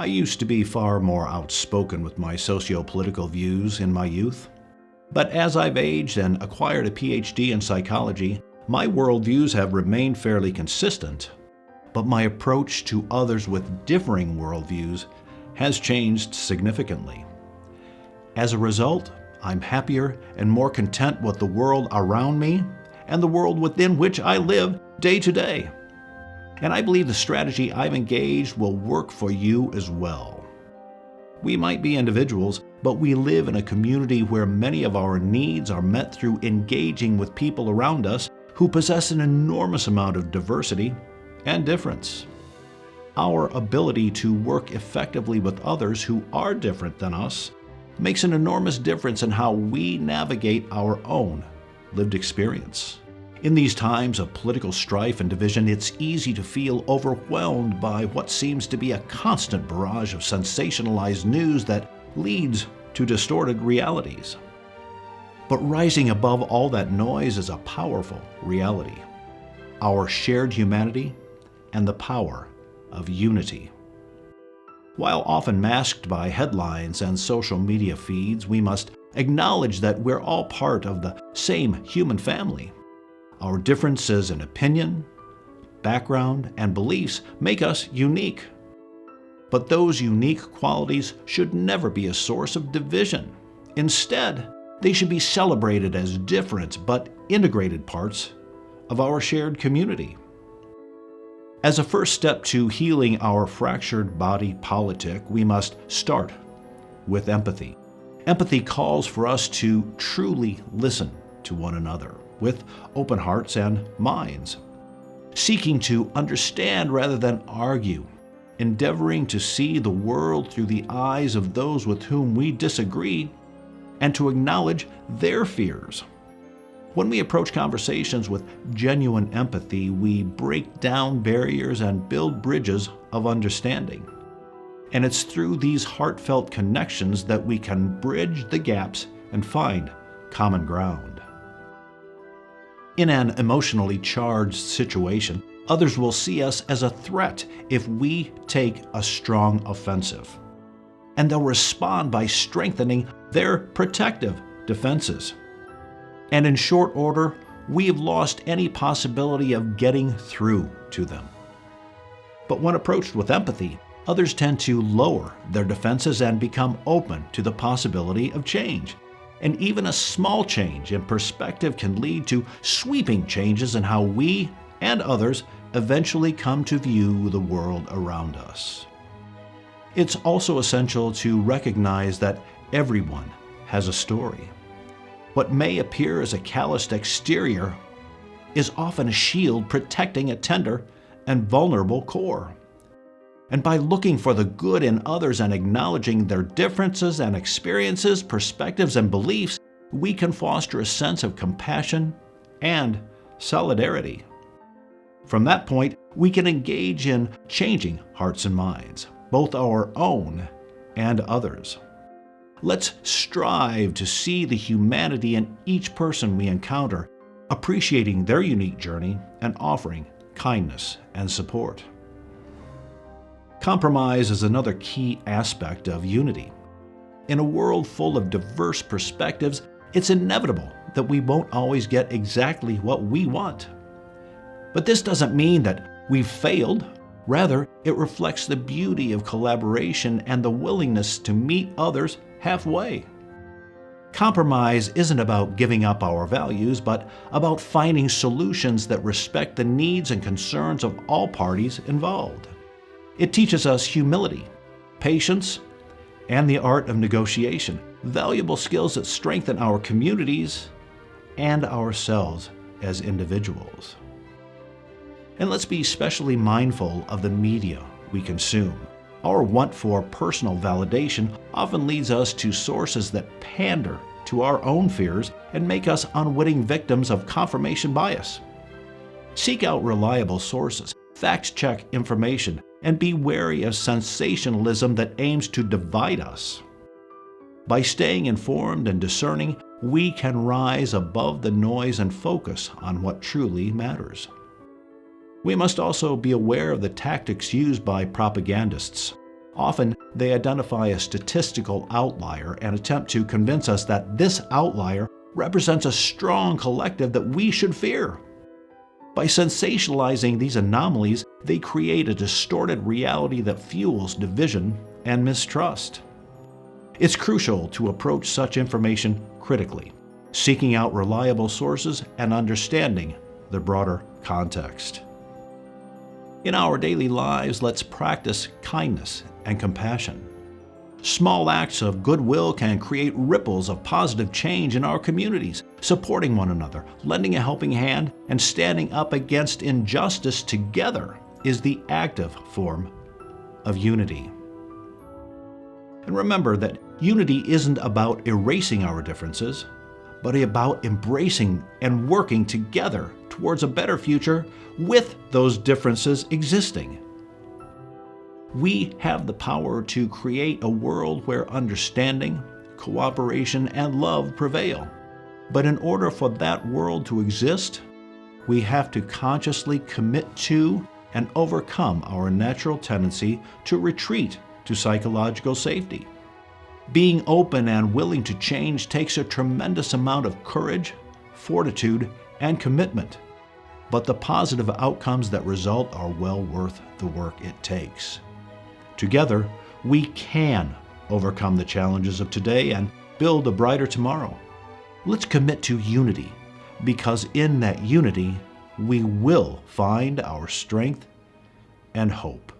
I used to be far more outspoken with my sociopolitical views in my youth. But as I've aged and acquired a PhD in psychology, my worldviews have remained fairly consistent, but my approach to others with differing worldviews has changed significantly. As a result, I'm happier and more content with the world around me and the world within which I live day to day. And I believe the strategy I've engaged will work for you as well. We might be individuals, but we live in a community where many of our needs are met through engaging with people around us who possess an enormous amount of diversity and difference. Our ability to work effectively with others who are different than us makes an enormous difference in how we navigate our own lived experience. In these times of political strife and division, it's easy to feel overwhelmed by what seems to be a constant barrage of sensationalized news that leads to distorted realities. But rising above all that noise is a powerful reality: our shared humanity and the power of unity. While often masked by headlines and social media feeds, we must acknowledge that we're all part of the same human family. Our differences in opinion, background, and beliefs make us unique. But those unique qualities should never be a source of division. Instead, they should be celebrated as different but integrated parts of our shared community. As a first step to healing our fractured body politic, we must start with empathy. Empathy calls for us to truly listen to one another with open hearts and minds, seeking to understand rather than argue, endeavoring to see the world through the eyes of those with whom we disagree, and to acknowledge their fears. When we approach conversations with genuine empathy, we break down barriers and build bridges of understanding. And it's through these heartfelt connections that we can bridge the gaps and find common ground. In an emotionally charged situation, others will see us as a threat if we take a strong offensive. And they'll respond by strengthening their protective defenses. And in short order, we have lost any possibility of getting through to them. But when approached with empathy, others tend to lower their defenses and become open to the possibility of change. And even a small change in perspective can lead to sweeping changes in how we and others eventually come to view the world around us. It's also essential to recognize that everyone has a story. What may appear as a calloused exterior is often a shield protecting a tender and vulnerable core. And by looking for the good in others and acknowledging their differences and experiences, perspectives, and beliefs, we can foster a sense of compassion and solidarity. From that point, we can engage in changing hearts and minds, both our own and others. Let's strive to see the humanity in each person we encounter, appreciating their unique journey and offering kindness and support. Compromise is another key aspect of unity. In a world full of diverse perspectives, it's inevitable that we won't always get exactly what we want. But this doesn't mean that we've failed. Rather, it reflects the beauty of collaboration and the willingness to meet others halfway. Compromise isn't about giving up our values, but about finding solutions that respect the needs and concerns of all parties involved. It teaches us humility, patience, and the art of negotiation, valuable skills that strengthen our communities and ourselves as individuals. And let's be especially mindful of the media we consume. Our want for personal validation often leads us to sources that pander to our own fears and make us unwitting victims of confirmation bias. Seek out reliable sources, fact-check information, and be wary of sensationalism that aims to divide us. By staying informed and discerning, we can rise above the noise and focus on what truly matters. We must also be aware of the tactics used by propagandists. Often, They identify a statistical outlier and attempt to convince us that this outlier represents a strong collective that we should fear. By sensationalizing these anomalies, they create a distorted reality that fuels division and mistrust. It's crucial to approach such information critically, seeking out reliable sources and understanding the broader context. In our daily lives, let's practice kindness and compassion. Small acts of goodwill can create ripples of positive change in our communities. Supporting one another, lending a helping hand, and standing up against injustice together is the active form of unity. And remember that unity isn't about erasing our differences, but about embracing and working together towards a better future with those differences existing. We have the power to create a world where understanding, cooperation, and love prevail. But in order for that world to exist, we have to consciously commit to and overcome our natural tendency to retreat to psychological safety. Being open and willing to change takes a tremendous amount of courage, fortitude, and commitment. But the positive outcomes that result are well worth the work it takes. Together, we can overcome the challenges of today and build a brighter tomorrow. Let's commit to unity, because in that unity, we will find our strength and hope.